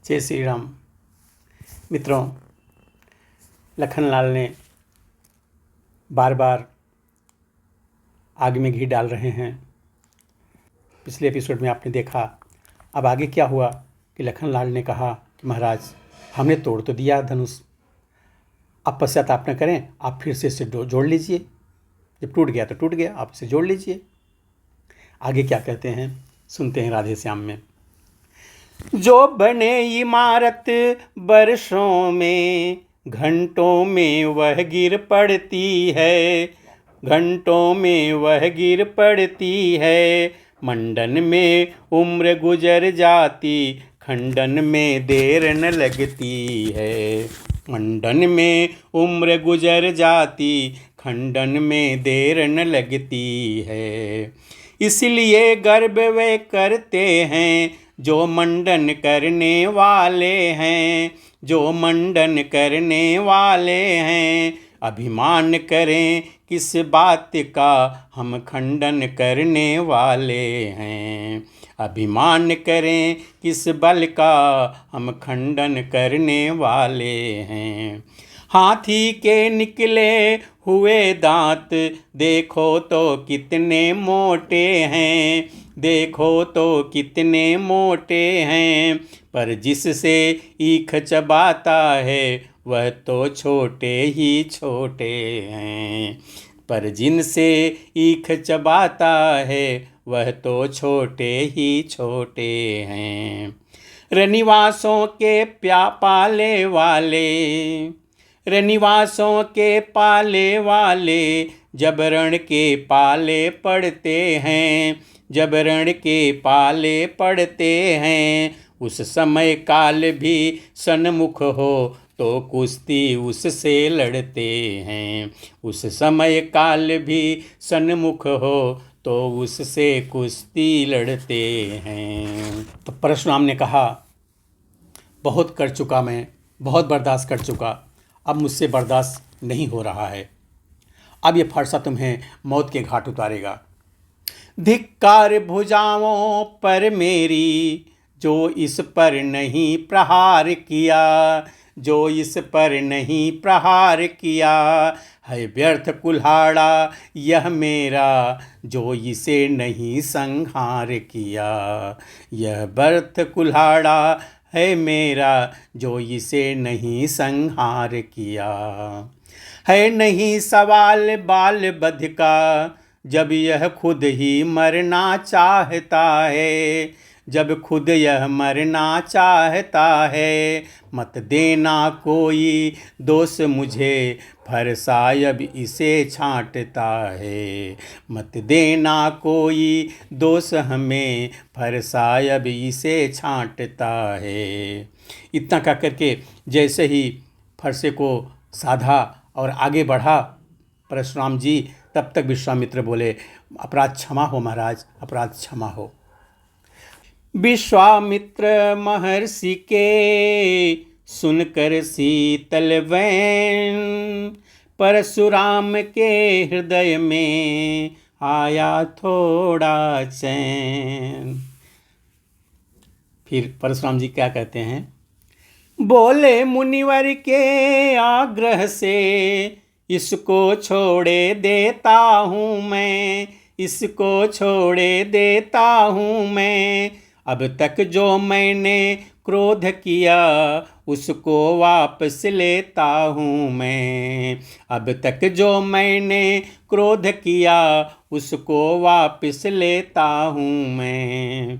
जय श्री राम। मित्रों, लखनलाल ने बार बार आग में घी डाल रहे हैं। पिछले एपिसोड में आपने देखा। अब आगे क्या हुआ कि लखनलाल ने कहा कि महाराज, हमने तोड़ तो दिया धनुष, अब पश्चाताप न करें, आप फिर से इसे जोड़ लीजिए। जब टूट गया तो टूट गया, आप इसे जोड़ लीजिए। आगे क्या कहते हैं सुनते हैं राधे श्याम में। जो बने इमारत बरसों में, घंटों में वह गिर पड़ती है, घंटों में वह गिर पड़ती है। मंडन में उम्र गुजर जाती, खंडन में देर न लगती है। मंडन में उम्र गुजर जाती, खंडन में देर न लगती है। इसलिए गर्व वे करते हैं जो मंडन करने वाले हैं, जो मंडन करने वाले हैं। अभिमान करें किस बात का, हम खंडन करने वाले हैं। अभिमान करें किस बल का, हम खंडन करने वाले हैं। हाथी के निकले हुए दांत देखो तो कितने मोटे हैं, देखो तो कितने मोटे हैं। पर जिससे ईख चबाता है वह तो छोटे ही छोटे हैं। पर जिनसे ईख चबाता है वह तो छोटे ही छोटे हैं। रनिवासों के पाले वाले, रनिवासों के पाले वाले, जब रण के पाले पड़ते हैं, जब रण के पाले पड़ते हैं। उस समय काल भी सन्मुख हो तो कुश्ती उससे लड़ते हैं। उस समय काल भी सन्मुख हो तो उससे कुश्ती लड़ते हैं। तो परशुराम ने कहा, बहुत कर चुका मैं, बहुत बर्दाश्त कर चुका, अब मुझसे बर्दाश्त नहीं हो रहा है। अब ये फरसा तुम्हें मौत के घाट उतारेगा। धिक्कार भुजाओं पर मेरी, जो इस पर नहीं प्रहार किया, जो इस पर नहीं प्रहार किया। है व्यर्थ कुल्हाड़ा यह मेरा, जो इसे नहीं संहार किया। यह व्यर्थ कुल्हाड़ा है मेरा, जो इसे नहीं संहार किया। है नहीं सवाल बाल बध का, जब यह खुद ही मरना चाहता है, जब खुद यह मरना चाहता है। मत देना कोई दोष मुझे, फरसायब इसे छांटता है। मत देना कोई दोष हमें, फरसायब इसे छांटता है। इतना कह करके जैसे ही फरसे को साधा और आगे बढ़ा परशुराम जी, तब तक विश्वामित्र बोले, अपराध क्षमा हो महाराज, अपराध क्षमा हो। विश्वामित्र महर्षि के सुनकर शीतल वैन, परशुराम के हृदय में आया थोड़ा चैन। फिर परशुराम जी क्या कहते हैं, बोले मुनिवर के आग्रह से इसको छोड़े देता हूँ मैं, इसको छोड़े देता हूँ मैं। अब तक जो मैंने क्रोध किया उसको वापस लेता हूँ मैं। अब तक जो मैंने क्रोध किया उसको वापस लेता हूँ मैं।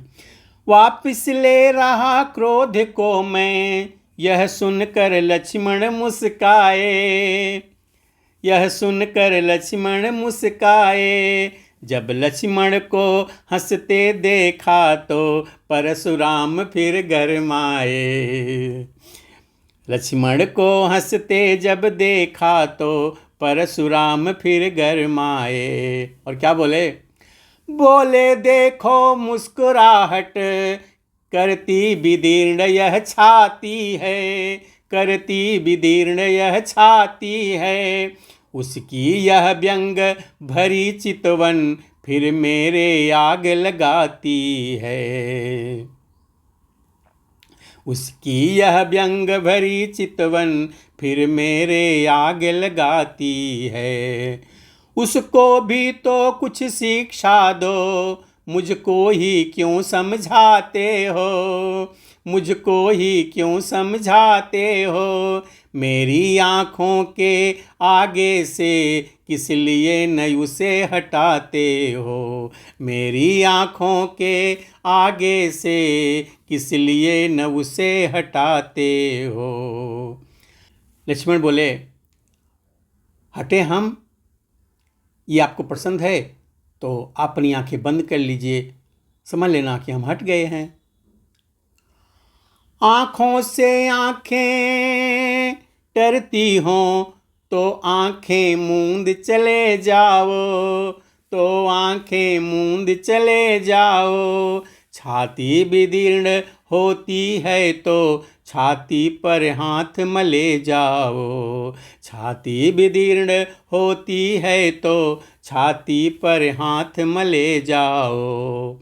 वापस ले रहा क्रोध को मैं, यह सुनकर लक्ष्मण मुस्काए, यह सुनकर लक्ष्मण मुस्काए। जब लक्ष्मण को हंसते देखा तो परशुराम फिर गरमाए। लक्ष्मण को हंसते जब देखा तो परशुराम फिर गरमाए। और क्या बोले, बोले देखो मुस्कुराहट करती विदीर्ण यह छाती है, करती विदीर्ण यह छाती है। उसकी यह व्यंग भरी चितवन फिर मेरे आग लगाती है। उसकी यह व्यंग भरी चितवन फिर मेरे आग लगाती है। उसको भी तो कुछ शिक्षा दो, मुझको ही क्यों समझाते हो, मुझको ही क्यों समझाते हो। मेरी आँखों के आगे से किस लिए न उसे हटाते हो, मेरी आँखों के आगे से किस लिए न उसे हटाते हो। लक्ष्मण बोले, हटे हम, ये आपको पसंद है तो आप अपनी आंखें बंद कर लीजिए, समझ लेना कि हम हट गए हैं। आँखों से आँखें डरती हों तो आँखें मूंद चले जाओ, तो आँखें मूंद चले जाओ। छाती विदीर्ण होती है तो छाती पर हाथ मले जाओ, छाती विदीर्ण होती है तो छाती पर हाथ मले जाओ।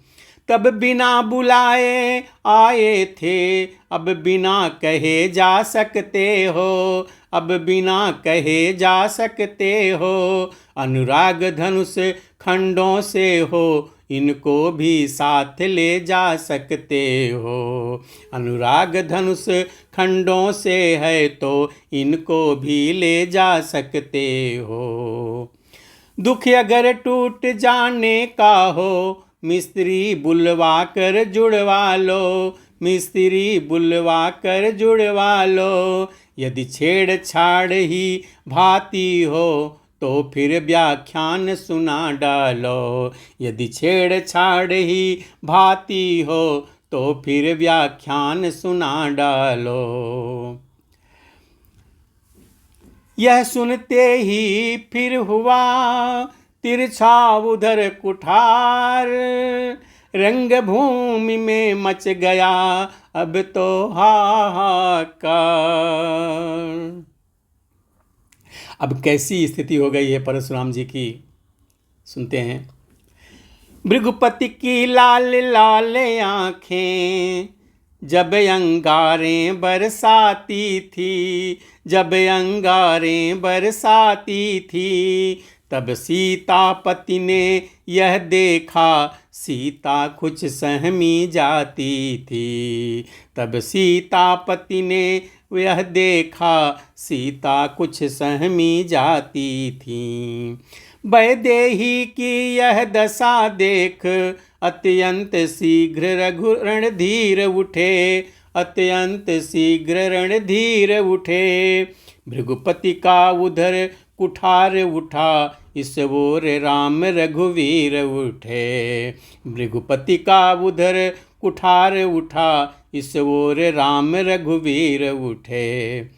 तब बिना बुलाए आए थे, अब बिना कहे जा सकते हो, अब बिना कहे जा सकते हो। अनुराग धनुष खंडों से हो, इनको भी साथ ले जा सकते हो। अनुराग धनुष खंडों से है तो इनको भी ले जा सकते हो। दुख अगर टूट जाने का हो, मिस्त्री बुलवा कर जुड़वा लो, मिस्त्री बुलवा कर जुड़वा लो। यदि छेड़छाड़ ही भाती हो तो फिर व्याख्यान सुना डालो, यदि छेड़छाड़ ही भाती हो तो फिर व्याख्यान सुना डालो। यह सुनते ही फिर हुआ तिरछा उधर कुठार, रंगभूमि में मच गया अब तो हाहाकार। अब कैसी स्थिति हो गई है परशुराम जी की, सुनते हैं। भृगुपति की लाल लाल आँखें जब अंगारें बरसाती थी, जब अंगारें बरसाती थी, तब सीतापति ने यह देखा सीता कुछ सहमी जाती थी, तब सीतापति ने यह देखा सीता कुछ सहमी जाती थी। वैदेही की यह दशा देख अत्यंत शीघ्र रघु रणधीर उठे, अत्यंत शीघ्र रणधीर उठे। भृगुपति का उधर कुठार उठा, इस ओर राम रघुवीर उठे। भृगुपति का उधर कुठार उठा, इस ओर राम रघुवीर उठे।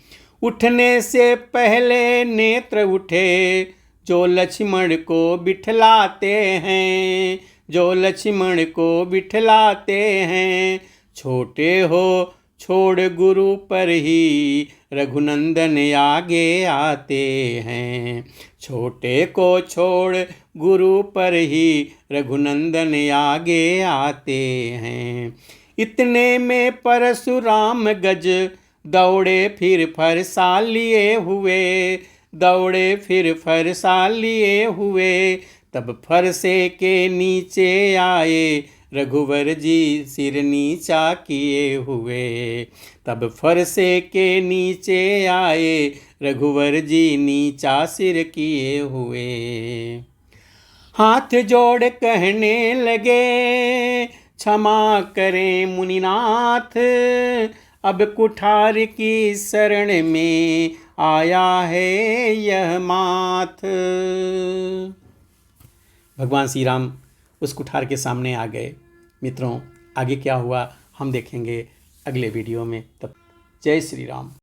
उठने से पहले नेत्र उठे जो लक्ष्मण को बिठलाते हैं, जो लक्ष्मण को बिठलाते हैं। छोटे हो छोड़ गुरु पर ही रघुनंदन आगे आते हैं, छोटे को छोड़ गुरु पर ही रघुनंदन आगे आते हैं। इतने में परशुराम गज दौड़े फिर फरसा लिए हुए, दौड़े फिर फरसा लिए हुए। तब फरसे के नीचे आए रघुवर जी सिर नीचा किए हुए, तब फरसे के नीचे आए रघुवर जी नीचा सिर किए हुए। हाथ जोड़ कहने लगे क्षमा करें मुनिनाथ, अब कुठार की शरण में आया है यह माथ। भगवान श्री राम उस कुठार के सामने आ गए। मित्रों, आगे क्या हुआ हम देखेंगे अगले वीडियो में। तब जय श्री राम।